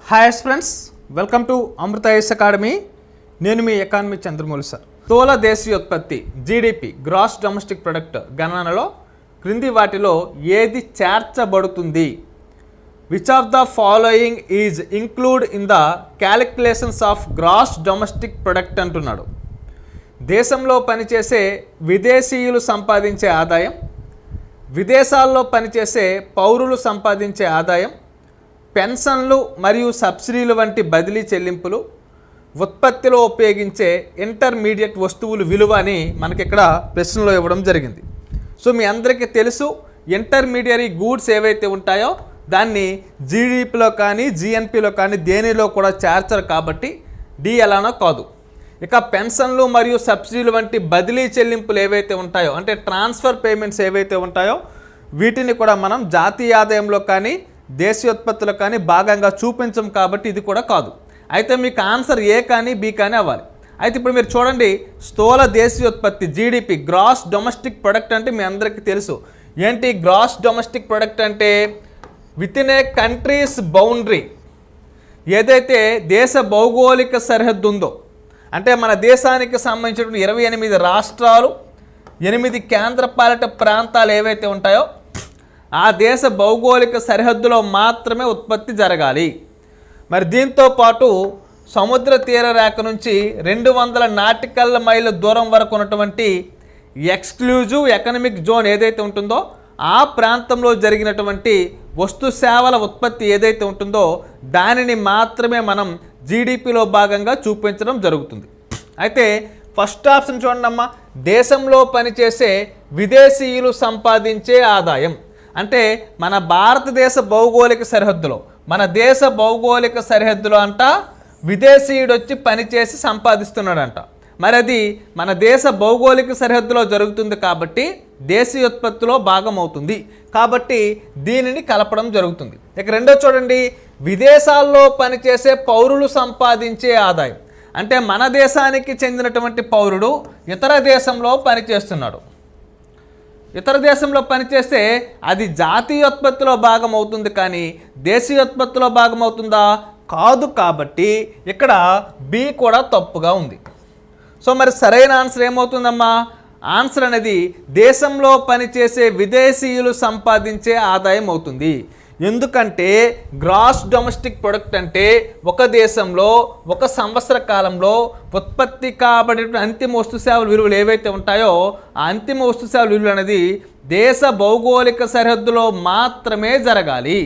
Hi friends, welcome to Amrita IAS academy. నేను మీ economy Chandramouli sir. స్థూల దేశీయోత్పత్తి జీడిపి గ్రాస్ డొమెస్టిక్ ప్రొడక్ట్ గణనలో క్రింది వాటిలో ఏది చేర్చబడుతుంది? Which of the following is include in the calculations of gross domestic product అంటున్నాడు. దేశంలో పనిచేసే విదేశీయులు సంపాదించే ఆదాయం, విదేశాల్లో పనిచేసే పౌరులు సంపాదించే ఆదాయం, పెన్షన్లు మరియు సబ్సిడీలు వంటి బదిలీ చెల్లింపులు, ఉత్పత్తిలో ఉపయోగించే ఇంటర్మీడియట్ వస్తువులు విలువ అని మనకి ఇక్కడ ప్రశ్నలో ఇవ్వడం జరిగింది. సో మీ అందరికీ తెలుసు, ఇంటర్మీడియరీ గూడ్స్ ఏవైతే ఉంటాయో దాన్ని జీడిపిలో కానీ జిఎన్పిలో కానీ దేనిలో కూడా చేర్చరు కాబట్టి డి ఎలానో కాదు. ఇక పెన్షన్లు మరియు సబ్సిడీలు వంటి బదిలీ చెల్లింపులు ఏవైతే ఉంటాయో అంటే ట్రాన్స్ఫర్ పేమెంట్స్ ఏవైతే ఉంటాయో వీటిని కూడా మనం జాతీయ ఆదాయంలో కానీ దేశీయోత్పత్తులు కానీ భాగంగా చూపించం కాబట్టి ఇది కూడా కాదు. అయితే మీకు ఆన్సర్ ఏ కానీ బి కానీ అవ్వాలి. అయితే ఇప్పుడు మీరు చూడండి, స్థూల దేశీయోత్పత్తి జీడిపి గ్రాస్ డొమెస్టిక్ ప్రొడక్ట్ అంటే మీ అందరికీ తెలుసు. ఏంటి గ్రాస్ డొమెస్టిక్ ప్రొడక్ట్ అంటే? With in a countries boundary, ఏదైతే దేశ భౌగోళిక సరిహద్దు ఉందో అంటే మన దేశానికి సంబంధించిన 28 రాష్ట్రాలు 8 కేంద్రపాలిత ప్రాంతాలు ఏవైతే ఉంటాయో ఆ దేశ భౌగోళిక సరిహద్దులో మాత్రమే ఉత్పత్తి జరగాలి. మరి దీంతో పాటు సముద్ర తీర రేఖ నుంచి 200 నాటికల్ మైళ్ళ దూరం వరకు ఉన్నటువంటి ఎక్స్క్లూజివ్ ఎకనామిక్ జోన్ ఏదైతే ఉంటుందో ఆ ప్రాంతంలో జరిగినటువంటి వస్తు సేవల ఉత్పత్తి ఏదైతే ఉంటుందో దానిని మాత్రమే మనం జీడిపిలో భాగంగా చూపించడం జరుగుతుంది. అయితే ఫస్ట్ ఆప్షన్ చూడండి అమ్మా, దేశంలో పనిచేసే విదేశీయులు సంపాదించే ఆదాయం. అంటే మన భారతదేశ భౌగోళిక సరిహద్దులో, మన దేశ భౌగోళిక సరిహద్దులో అంట విదేశీయుడు వచ్చి పనిచేసి సంపాదిస్తున్నాడంట. మరి అది మన దేశ భౌగోళిక సరిహద్దులో జరుగుతుంది కాబట్టి దేశీయోత్పత్తిలో భాగం అవుతుంది. కాబట్టి దీనిని కలపడం జరుగుతుంది. ఇక రెండో చూడండి, విదేశాల్లో పనిచేసే పౌరులు సంపాదించే ఆదాయం. అంటే మన దేశానికి చెందినటువంటి పౌరుడు ఇతర దేశంలో పనిచేస్తున్నాడు. ఇతర దేశంలో పనిచేస్తే అది జాతీయోత్పత్తిలో భాగం అవుతుంది కానీ దేశీయోత్పత్తిలో భాగం అవుతుందా? కాదు. కాబట్టి ఇక్కడ బి కూడా తప్పుగా ఉంది. సో మరి సరైన ఆన్సర్ ఏమవుతుందమ్మా? ఆన్సర్ అనేది దేశంలో పనిచేసే విదేశీయులు సంపాదించే ఆదాయం అవుతుంది. ఎందుకంటే గ్రాస్ డొమెస్టిక్ ప్రొడక్ట్ అంటే ఒక దేశంలో ఒక సంవత్సర కాలంలో ఉత్పత్తి కాబడే అంతిమ వస్తు సేవల విలువలు ఏవైతే ఉంటాయో ఆ అంతిమ వస్తు సేవల విలువలు అనేది దేశ భౌగోళిక సరిహద్దులో మాత్రమే జరగాలి.